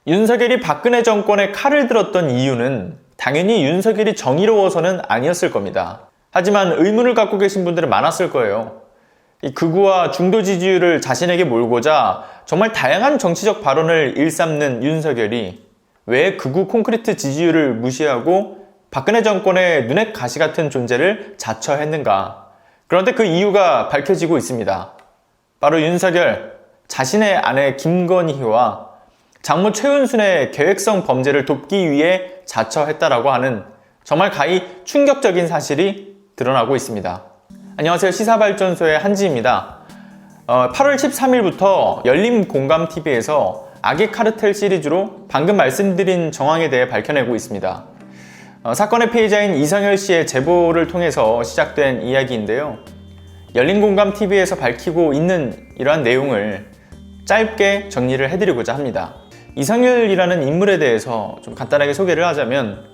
윤석열이 박근혜 정권에 칼을 들었던 이유는 당연히 윤석열이 정의로워서는 아니었을 겁니다. 하지만 의문을 갖고 계신 분들은 많았을 거예요. 이 극우와 중도 지지율을 자신에게 몰고자 정말 다양한 정치적 발언을 일삼는 윤석열이 왜 극우 콘크리트 지지율을 무시하고 박근혜 정권의 눈엣 가시 같은 존재를 자처했는가? 그런데 그 이유가 밝혀지고 있습니다. 바로 윤석열, 자신의 아내 김건희와 장모 최은순의 계획성 범죄를 돕기 위해 자처했다라고 하는 정말 가히 충격적인 사실이 드러나고 있습니다. 안녕하세요. 시사발전소의 한지입니다. 8월 13일부터 열린공감TV에서 악의 카르텔 시리즈로 방금 말씀드린 정황에 대해 밝혀내고 있습니다. 사건의 피해자인 이성열 씨의 제보를 통해서 시작된 이야기인데요. 열린공감TV에서 밝히고 있는 이러한 내용을 짧게 정리를 해드리고자 합니다. 이성열이라는 인물에 대해서 좀 간단하게 소개를 하자면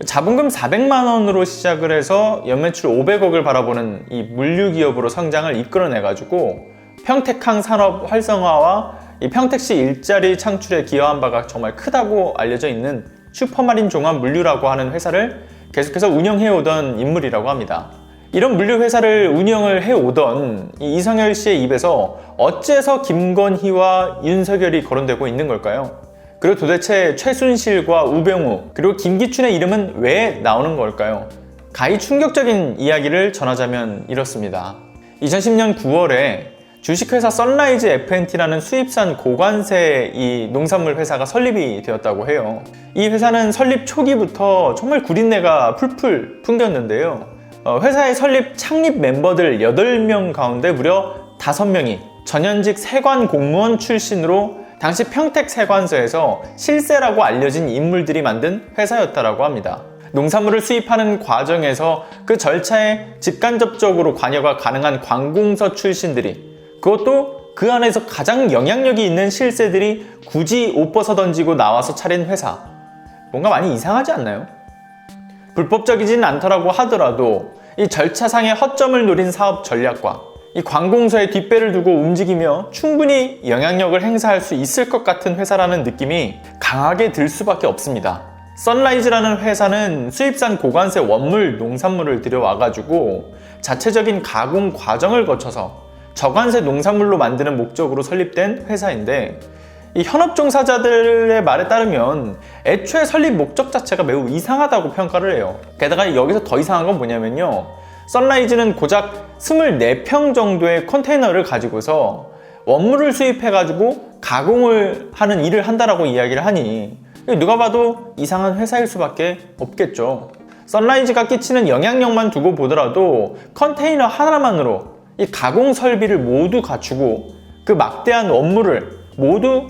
자본금 400만 원으로 시작을 해서 연매출 500억을 바라보는 이 물류기업으로 성장을 이끌어내가지고 평택항 산업 활성화와 이 평택시 일자리 창출에 기여한 바가 정말 크다고 알려져 있는 슈퍼마린 종합 물류라고 하는 회사를 계속해서 운영해오던 인물이라고 합니다. 이런 물류회사를 운영을 해오던 이성열 씨의 입에서 어째서 김건희와 윤석열이 거론되고 있는 걸까요? 그리고 도대체 최순실과 우병우 그리고 김기춘의 이름은 왜 나오는 걸까요? 가히 충격적인 이야기를 전하자면 이렇습니다. 2010년 9월에 주식회사 선라이즈 F&T라는 수입산 고관세 이 농산물 회사가 설립이 되었다고 해요. 이 회사는 설립 초기부터 정말 구린내가 풀풀 풍겼는데요. 회사의 창립 멤버들 8명 가운데 무려 5명이 전현직 세관 공무원 출신으로 당시 평택 세관서에서 실세라고 알려진 인물들이 만든 회사였다고 합니다. 농산물을 수입하는 과정에서 그 절차에 직간접적으로 관여가 가능한 관공서 출신들이, 그것도 그 안에서 가장 영향력이 있는 실세들이 굳이 옷 벗어 던지고 나와서 차린 회사, 뭔가 많이 이상하지 않나요? 불법적이진 않더라고 하더라도 이 절차상의 허점을 노린 사업 전략과 이 관공서의 뒷배를 두고 움직이며 충분히 영향력을 행사할 수 있을 것 같은 회사라는 느낌이 강하게 들 수밖에 없습니다. 선라이즈라는 회사는 수입산 고관세 원물 농산물을 들여와가지고 자체적인 가공 과정을 거쳐서 저관세 농산물로 만드는 목적으로 설립된 회사인데, 이 현업 종사자들의 말에 따르면 애초에 설립 목적 자체가 매우 이상하다고 평가를 해요. 게다가 여기서 더 이상한 건 뭐냐면요, 선라이즈는 고작 24평 정도의 컨테이너를 가지고서 원물을 수입해가지고 가공을 하는 일을 한다라고 이야기를 하니 누가 봐도 이상한 회사일 수밖에 없겠죠. 선라이즈가 끼치는 영향력만 두고 보더라도 컨테이너 하나만으로 이 가공 설비를 모두 갖추고 그 막대한 원물을 모두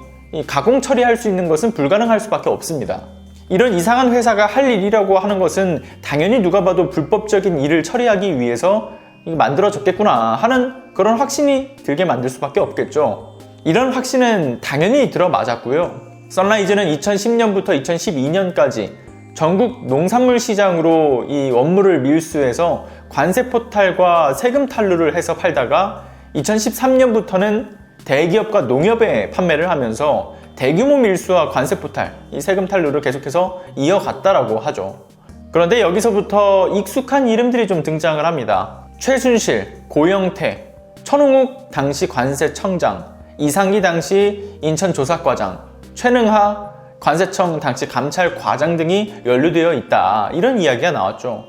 가공 처리할 수 있는 것은 불가능할 수밖에 없습니다. 이런 이상한 회사가 할 일이라고 하는 것은 당연히 누가 봐도 불법적인 일을 처리하기 위해서 만들어졌겠구나 하는 그런 확신이 들게 만들 수밖에 없겠죠. 이런 확신은 당연히 들어맞았고요. 선라이즈는 2010년부터 2012년까지 전국 농산물 시장으로 이 원물을 밀수해서 관세 포탈과 세금 탈루를 해서 팔다가 2013년부터는 대기업과 농협에 판매를 하면서 대규모 밀수와 관세 포탈, 이 세금 탈루를 계속해서 이어갔다라고 하죠. 그런데 여기서부터 익숙한 이름들이 좀 등장을 합니다. 최순실, 고영태, 천홍욱 당시 관세청장, 이상기 당시 인천조사과장, 최능하 관세청 당시 감찰과장 등이 연루되어 있다, 이런 이야기가 나왔죠.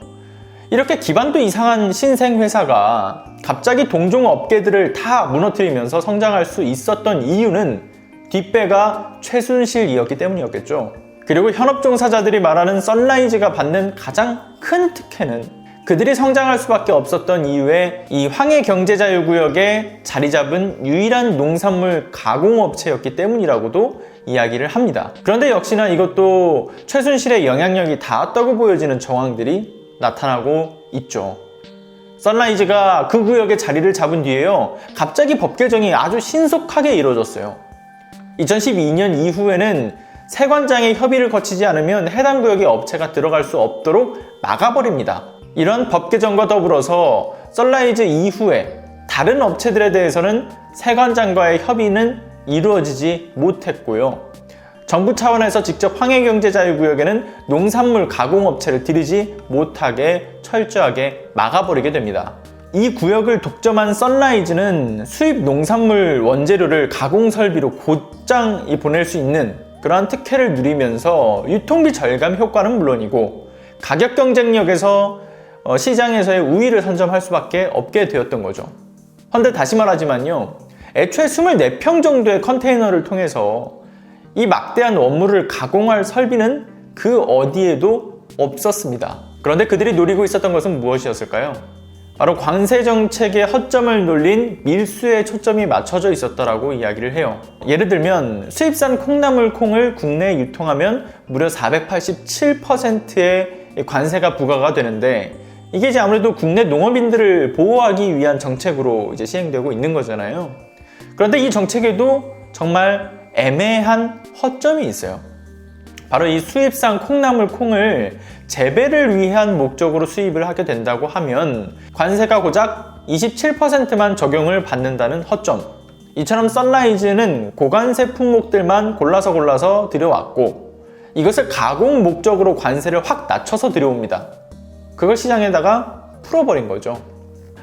이렇게 기반도 이상한 신생회사가 갑자기 동종 업계들을 다 무너뜨리면서 성장할 수 있었던 이유는 뒷배가 최순실이었기 때문이었겠죠. 그리고 현업 종사자들이 말하는 선라이즈가 받는 가장 큰 특혜는 그들이 성장할 수밖에 없었던 이유에 이 황해 경제자유구역에 자리 잡은 유일한 농산물 가공업체였기 때문이라고도 이야기를 합니다. 그런데 역시나 이것도 최순실의 영향력이 닿았다고 보여지는 정황들이 나타나고 있죠. 선라이즈가 그 구역에 자리를 잡은 뒤에요, 갑자기 법 개정이 아주 신속하게 이루어졌어요. 2012년 이후에는 세관장의 협의를 거치지 않으면 해당 구역에 업체가 들어갈 수 없도록 막아버립니다. 이런 법 개정과 더불어서 선라이즈 이후에 다른 업체들에 대해서는 세관장과의 협의는 이루어지지 못했고요. 정부 차원에서 직접 황해경제자유구역에는 농산물 가공업체를 들이지 못하게 철저하게 막아버리게 됩니다. 이 구역을 독점한 썬라이즈는 수입 농산물 원재료를 가공설비로 곧장 보낼 수 있는 그러한 특혜를 누리면서 유통비 절감 효과는 물론이고 가격 경쟁력에서 시장에서의 우위를 선점할 수밖에 없게 되었던 거죠. 헌데 다시 말하지만요, 애초에 24평 정도의 컨테이너를 통해서 이 막대한 원물을 가공할 설비는 그 어디에도 없었습니다. 그런데 그들이 노리고 있었던 것은 무엇이었을까요? 바로 관세 정책의 허점을 놀린 밀수에 초점이 맞춰져 있었다라고 이야기를 해요. 예를 들면 수입산 콩나물 콩을 국내에 유통하면 무려 487%의 관세가 부과가 되는데, 이게 이제 아무래도 국내 농업인들을 보호하기 위한 정책으로 이제 시행되고 있는 거잖아요. 그런데 이 정책에도 정말 애매한 허점이 있어요. 바로 이 수입산 콩나물 콩을 재배를 위한 목적으로 수입을 하게 된다고 하면 관세가 고작 27%만 적용을 받는다는 허점. 이처럼 썬라이즈는 고관세 품목들만 골라서 들여왔고, 이것을 가공 목적으로 관세를 확 낮춰서 들여옵니다. 그걸 시장에다가 풀어버린 거죠.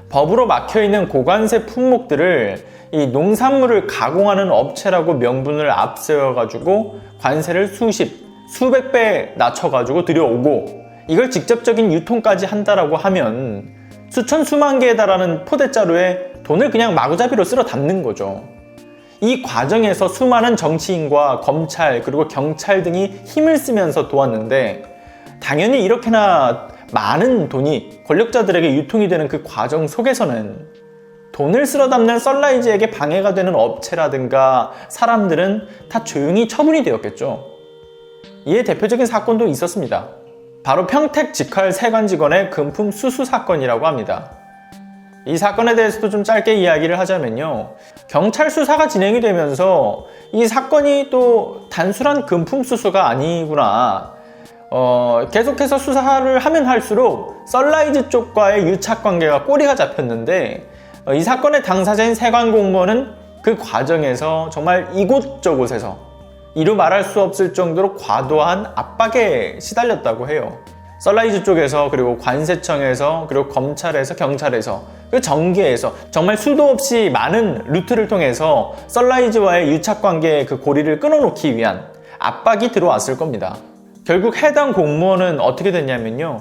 법으로 막혀있는 고관세 품목들을 이 농산물을 가공하는 업체라고 명분을 앞세워가지고 관세를 수백 배 낮춰가지고 들여오고, 이걸 직접적인 유통까지 한다라고 하면 수천 수만 개에 달하는 포대자루에 돈을 그냥 마구잡이로 쓸어 담는 거죠. 이 과정에서 수많은 정치인과 검찰 그리고 경찰 등이 힘을 쓰면서 도왔는데, 당연히 이렇게나 많은 돈이 권력자들에게 유통이 되는 그 과정 속에서는 돈을 쓸어 담는 썬라이즈에게 방해가 되는 업체라든가 사람들은 다 조용히 처분이 되었겠죠. 이에 대표적인 사건도 있었습니다. 바로 평택 직할 세관 직원의 금품 수수 사건이라고 합니다. 이 사건에 대해서도 좀 짧게 이야기를 하자면요, 경찰 수사가 진행이 되면서 이 사건이 또 단순한 금품 수수가 아니구나, 계속해서 수사를 하면 할수록 썬라이즈 쪽과의 유착관계가 꼬리가 잡혔는데, 이 사건의 당사자인 세관 공무원은 그 과정에서 정말 이곳저곳에서 이루 말할 수 없을 정도로 과도한 압박에 시달렸다고 해요. 썬라이즈 쪽에서, 그리고 관세청에서, 그리고 검찰에서, 경찰에서, 그리고 정계에서 정말 수도 없이 많은 루트를 통해서 썬라이즈와의 유착관계의 그 고리를 끊어놓기 위한 압박이 들어왔을 겁니다. 결국 해당 공무원은 어떻게 됐냐면요,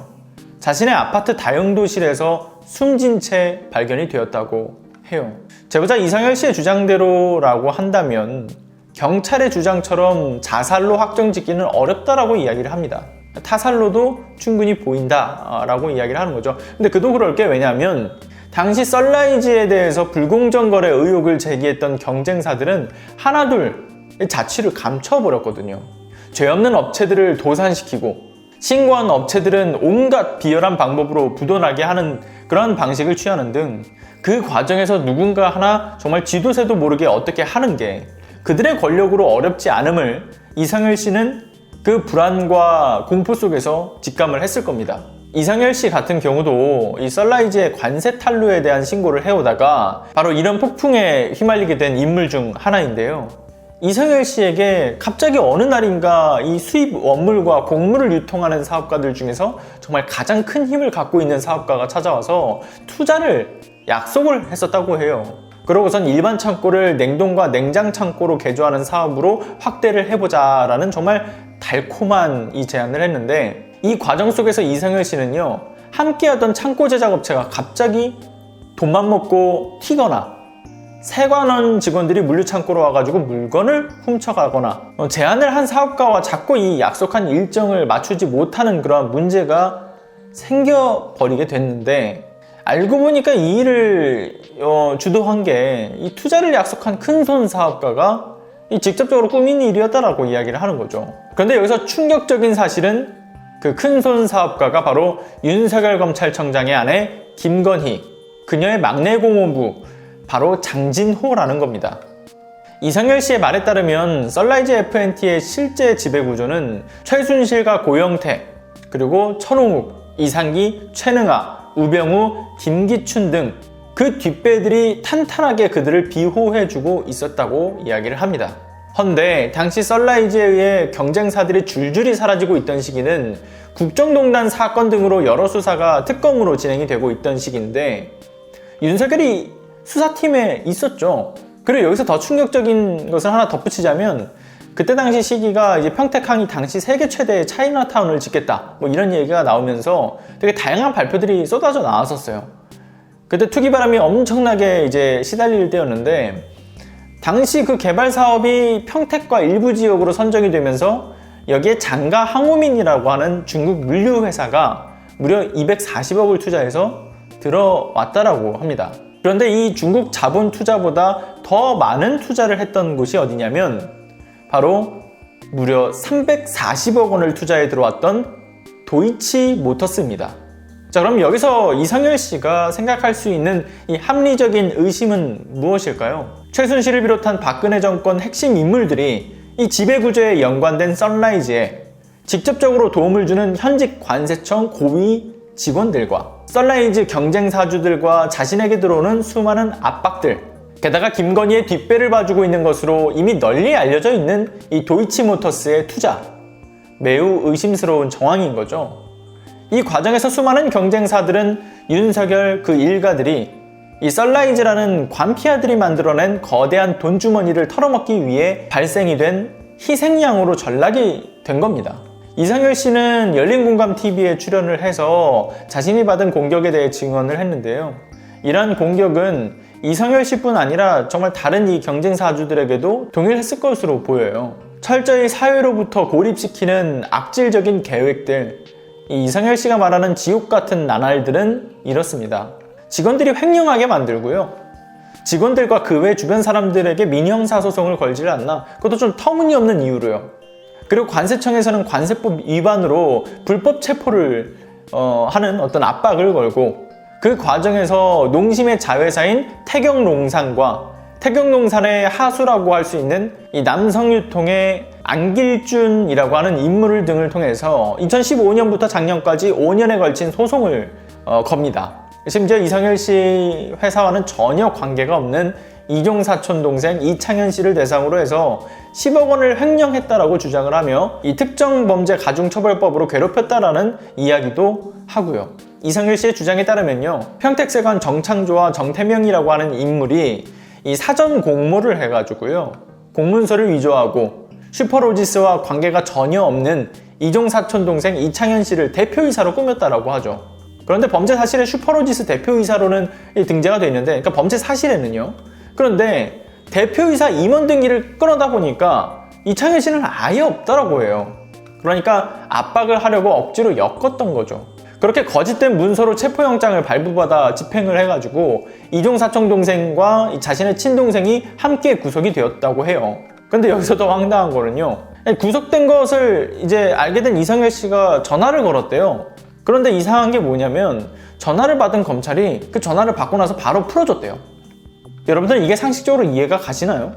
자신의 아파트 다용도실에서 숨진 채 발견이 되었다고 해요. 제보자 이상열 씨의 주장대로라고 한다면 경찰의 주장처럼 자살로 확정짓기는 어렵다라고 이야기를 합니다. 타살로도 충분히 보인다라고 이야기를 하는 거죠. 근데 그도 그럴 게, 왜냐하면 당시 썬라이즈에 대해서 불공정 거래 의혹을 제기했던 경쟁사들은 하나둘 자취를 감춰버렸거든요. 죄 없는 업체들을 도산시키고 신고한 업체들은 온갖 비열한 방법으로 부도나게 하는 그런 방식을 취하는 등 그 과정에서 누군가 하나 정말 쥐도새도 모르게 어떻게 하는 게 그들의 권력으로 어렵지 않음을 이상열 씨는 그 불안과 공포 속에서 직감을 했을 겁니다. 이상열 씨 같은 경우도 이 썬라이즈의 관세 탈루에 대한 신고를 해오다가 바로 이런 폭풍에 휘말리게 된 인물 중 하나인데요. 이상열 씨에게 갑자기 어느 날인가 이 수입 원물과 곡물을 유통하는 사업가들 중에서 정말 가장 큰 힘을 갖고 있는 사업가가 찾아와서 투자를 약속을 했었다고 해요. 그러고선 일반 창고를 냉동과 냉장 창고로 개조하는 사업으로 확대를 해보자 라는 정말 달콤한 이 제안을 했는데, 이 과정 속에서 이상열 씨는요, 함께하던 창고 제작업체가 갑자기 돈만 먹고 튀거나 세관원 직원들이 물류창고로 와가지고 물건을 훔쳐가거나 제안을 한 사업가와 자꾸 이 약속한 일정을 맞추지 못하는 그런 문제가 생겨버리게 됐는데, 알고 보니까 이 일을 주도한 게 이 투자를 약속한 큰손 사업가가 직접적으로 꾸민 일이었다라고 이야기를 하는 거죠. 그런데 여기서 충격적인 사실은 그 큰손 사업가가 바로 윤석열 검찰청장의 아내 김건희, 그녀의 막내 고모부 바로 장진호라는 겁니다. 이상열 씨의 말에 따르면 썬라이즈 F&T의 실제 지배구조는 최순실과 고영태, 그리고 천홍욱, 이상기, 최능아, 우병우, 김기춘 등 그 뒷배들이 탄탄하게 그들을 비호해주고 있었다고 이야기를 합니다. 헌데 당시 썬라이즈에 의해 경쟁사들이 줄줄이 사라지고 있던 시기는 국정농단 사건 등으로 여러 수사가 특검으로 진행이 되고 있던 시기인데 윤석열이 수사팀에 있었죠. 그리고 여기서 더 충격적인 것을 하나 덧붙이자면 그때 당시 시기가 이제 평택항이 당시 세계 최대의 차이나타운을 짓겠다 뭐 이런 얘기가 나오면서 되게 다양한 발표들이 쏟아져 나왔었어요. 그때 투기바람이 엄청나게 이제 시달릴 때였는데 당시 그 개발 사업이 평택과 일부 지역으로 선정이 되면서 여기에 장가 항우민이라고 하는 중국 물류 회사가 무려 240억을 투자해서 들어왔다라고 합니다. 그런데 이 중국 자본 투자보다 더 많은 투자를 했던 곳이 어디냐면 바로 무려 340억 원을 투자해 들어왔던 도이치 모터스입니다. 자, 그럼 여기서 이성열 씨가 생각할 수 있는 이 합리적인 의심은 무엇일까요? 최순실을 비롯한 박근혜 정권 핵심 인물들이 이 지배구조에 연관된 썬라이즈에 직접적으로 도움을 주는 현직 관세청 고위 직원들과 썬라이즈 경쟁사주들과 자신에게 들어오는 수많은 압박들, 게다가 김건희의 뒷배를 봐주고 있는 것으로 이미 널리 알려져 있는 이 도이치모터스의 투자, 매우 의심스러운 정황인 거죠. 이 과정에서 수많은 경쟁사들은 윤석열 그 일가들이 이 썬라이즈라는 관피아들이 만들어낸 거대한 돈주머니를 털어먹기 위해 발생이 된 희생양으로 전락이 된 겁니다. 이성열 씨는 열린공감TV에 출연을 해서 자신이 받은 공격에 대해 증언을 했는데요. 이러한 공격은 이성열 씨뿐 아니라 정말 다른 이 경쟁사주들에게도 동일했을 것으로 보여요. 철저히 사회로부터 고립시키는 악질적인 계획들, 이성열 씨가 말하는 지옥 같은 나날들은 이렇습니다. 직원들이 횡령하게 만들고요. 직원들과 그 외 주변 사람들에게 민형사소송을 걸지를 않나. 그것도 좀 터무니없는 이유로요. 그리고 관세청에서는 관세법 위반으로 불법 체포를 하는 어떤 압박을 걸고 그 과정에서 농심의 자회사인 태경농산과 태경농산의 하수라고 할 수 있는 이 남성유통의 안길준이라고 하는 인물 등을 통해서 2015년부터 작년까지 5년에 걸친 소송을 겁니다. 심지어 이성열 씨 회사와는 전혀 관계가 없는 이종 사촌 동생 이창현 씨를 대상으로 해서 10억 원을 횡령했다라고 주장을 하며 이 특정범죄가중처벌법으로 괴롭혔다라는 이야기도 하고요. 이성열 씨의 주장에 따르면요, 평택세관 정창조와 정태명이라고 하는 인물이 이 사전 공모를 해가지고요, 공문서를 위조하고 슈퍼로지스와 관계가 전혀 없는 이종 사촌 동생 이창현 씨를 대표이사로 꾸몄다라고 하죠. 그런데 범죄 사실에 슈퍼로지스 대표이사로는 등재가 되어 있는데, 그러니까 범죄 사실에는요. 그런데 대표이사 임원 등기를 끊어다 보니까 이창현 씨는 아예 없다라고 해요. 그러니까 압박을 하려고 억지로 엮었던 거죠. 그렇게 거짓된 문서로 체포영장을 발부받아 집행을 해가지고 이종 사촌 동생과 자신의 친동생이 함께 구속이 되었다고 해요. 근데 여기서 더 황당한 거는요, 구속된 것을 이제 알게 된 이성열 씨가 전화를 걸었대요. 그런데 이상한 게 뭐냐면 전화를 받은 검찰이 그 전화를 받고 나서 바로 풀어줬대요. 여러분들 이게 상식적으로 이해가 가시나요?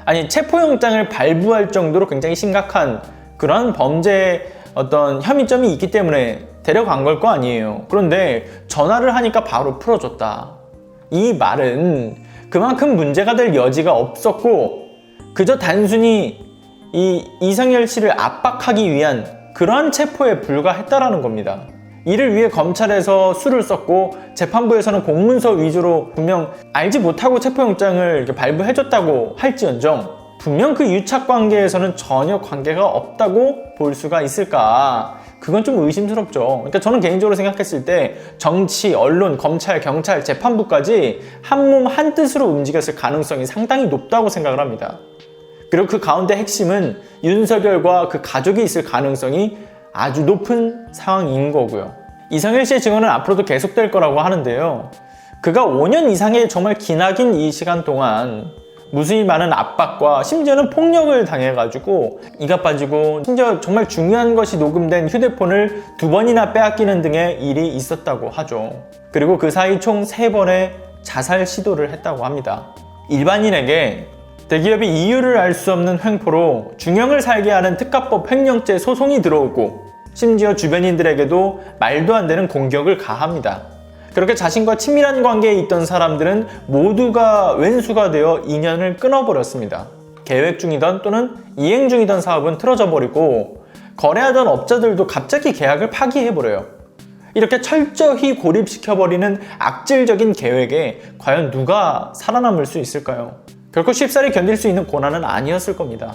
아니, 체포영장을 발부할 정도로 굉장히 심각한 그런 범죄 어떤 혐의점이 있기 때문에 데려간 걸 거 아니에요. 그런데 전화를 하니까 바로 풀어줬다. 이 말은 그만큼 문제가 될 여지가 없었고 그저 단순히 이성열 씨를 압박하기 위한 그러한 체포에 불과했다라는 겁니다. 이를 위해 검찰에서 수를 썼고 재판부에서는 공문서 위주로 분명 알지 못하고 체포영장을 이렇게 발부해줬다고 할지언정 분명 그 유착관계에서는 전혀 관계가 없다고 볼 수가 있을까? 그건 좀 의심스럽죠. 그러니까 저는 개인적으로 생각했을 때 정치, 언론, 검찰, 경찰, 재판부까지 한몸 한뜻으로 움직였을 가능성이 상당히 높다고 생각을 합니다. 그리고 그 가운데 핵심은 윤석열과 그 가족이 있을 가능성이 아주 높은 상황인 거고요. 이성열 씨의 증언은 앞으로도 계속될 거라고 하는데요. 그가 5년 이상의 정말 기나긴 이 시간 동안 무수히 많은 압박과 심지어는 폭력을 당해가지고 이가 빠지고 심지어 정말 중요한 것이 녹음된 휴대폰을 2번이나 빼앗기는 등의 일이 있었다고 하죠. 그리고 그 사이 총 3번의 자살 시도를 했다고 합니다. 일반인에게 대기업이 이유를 알 수 없는 횡포로 중형을 살게 하는 특가법 횡령죄 소송이 들어오고 심지어 주변인들에게도 말도 안 되는 공격을 가합니다. 그렇게 자신과 친밀한 관계에 있던 사람들은 모두가 왼수가 되어 인연을 끊어버렸습니다. 계획 중이던 또는 이행 중이던 사업은 틀어져 버리고 거래하던 업자들도 갑자기 계약을 파기해버려요. 이렇게 철저히 고립시켜버리는 악질적인 계획에 과연 누가 살아남을 수 있을까요? 결코 쉽사리 견딜 수 있는 고난은 아니었을 겁니다.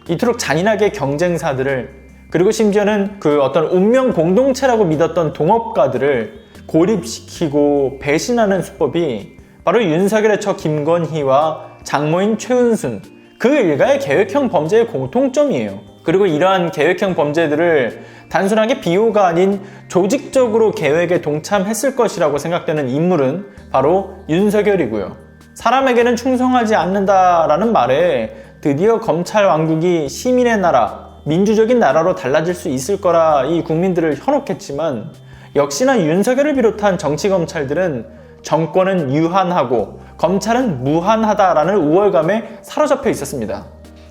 이토록 잔인하게 경쟁사들을, 그리고 심지어는 그 어떤 운명 공동체라고 믿었던 동업가들을 고립시키고 배신하는 수법이 바로 윤석열의 처 김건희와 장모인 최은순, 그 일가의 계획형 범죄의 공통점이에요. 그리고 이러한 계획형 범죄들을 단순하게 비호가 아닌 조직적으로 계획에 동참했을 것이라고 생각되는 인물은 바로 윤석열이고요. 사람에게는 충성하지 않는다라는 말에 드디어 검찰 왕국이 시민의 나라, 민주적인 나라로 달라질 수 있을 거라 이 국민들을 현혹했지만, 역시나 윤석열을 비롯한 정치검찰들은 정권은 유한하고 검찰은 무한하다라는 우월감에 사로잡혀 있었습니다.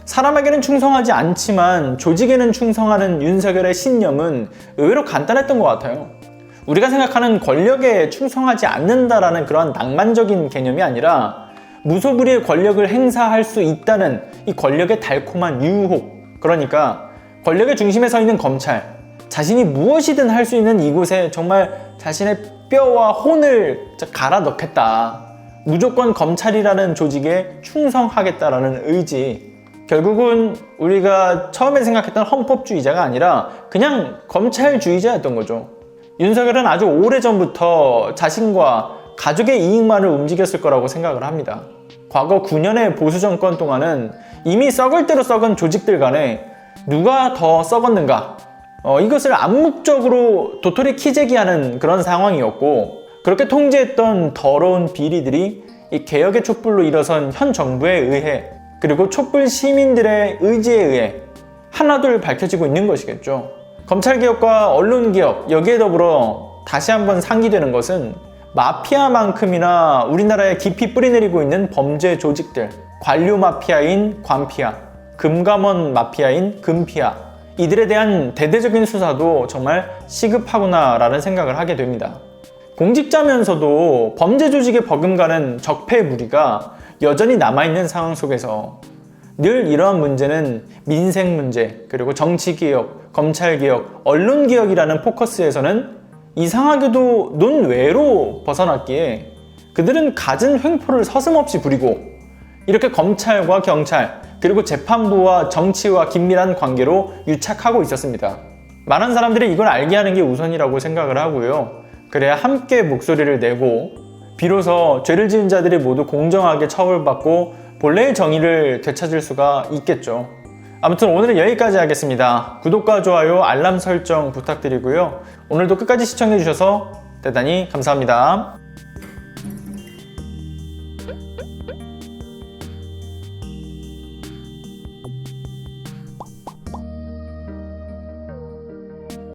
사람에게는 충성하지 않지만 조직에는 충성하는 윤석열의 신념은 의외로 간단했던 것 같아요. 우리가 생각하는 권력에 충성하지 않는다라는 그런 낭만적인 개념이 아니라 무소불위의 권력을 행사할 수 있다는 이 권력의 달콤한 유혹, 그러니까 권력의 중심에 서 있는 검찰, 자신이 무엇이든 할 수 있는 이곳에 정말 자신의 뼈와 혼을 갈아 넣겠다, 무조건 검찰이라는 조직에 충성하겠다라는 의지, 결국은 우리가 처음에 생각했던 헌법주의자가 아니라 그냥 검찰주의자였던 거죠. 윤석열은 아주 오래전부터 자신과 가족의 이익만을 움직였을 거라고 생각을 합니다. 과거 9년의 보수 정권 동안은 이미 썩을 대로 썩은 조직들 간에 누가 더 썩었는가, 이것을 암묵적으로 도토리 키재기하는 그런 상황이었고, 그렇게 통제했던 더러운 비리들이 이 개혁의 촛불로 일어선 현 정부에 의해, 그리고 촛불 시민들의 의지에 의해 하나둘 밝혀지고 있는 것이겠죠. 검찰개혁과 언론개혁, 여기에 더불어 다시 한번 상기되는 것은 마피아만큼이나 우리나라에 깊이 뿌리내리고 있는 범죄 조직들, 관료 마피아인 관피아, 금감원 마피아인 금피아, 이들에 대한 대대적인 수사도 정말 시급하구나 라는 생각을 하게 됩니다. 공직자면서도 범죄 조직에 버금가는 적폐 무리가 여전히 남아있는 상황 속에서 늘 이러한 문제는 민생 문제, 그리고 정치개혁, 검찰개혁, 언론개혁이라는 포커스에서는 이상하게도 논외로 벗어났기에 그들은 갖은 횡포를 서슴없이 부리고 이렇게 검찰과 경찰, 그리고 재판부와 정치와 긴밀한 관계로 유착하고 있었습니다. 많은 사람들이 이걸 알게 하는 게 우선이라고 생각을 하고요. 그래야 함께 목소리를 내고 비로소 죄를 지은 자들이 모두 공정하게 처벌받고 본래의 정의를 되찾을 수가 있겠죠. 아무튼 오늘은 여기까지 하겠습니다. 구독과 좋아요, 알람 설정 부탁드리고요. 오늘도 끝까지 시청해주셔서 대단히 감사합니다.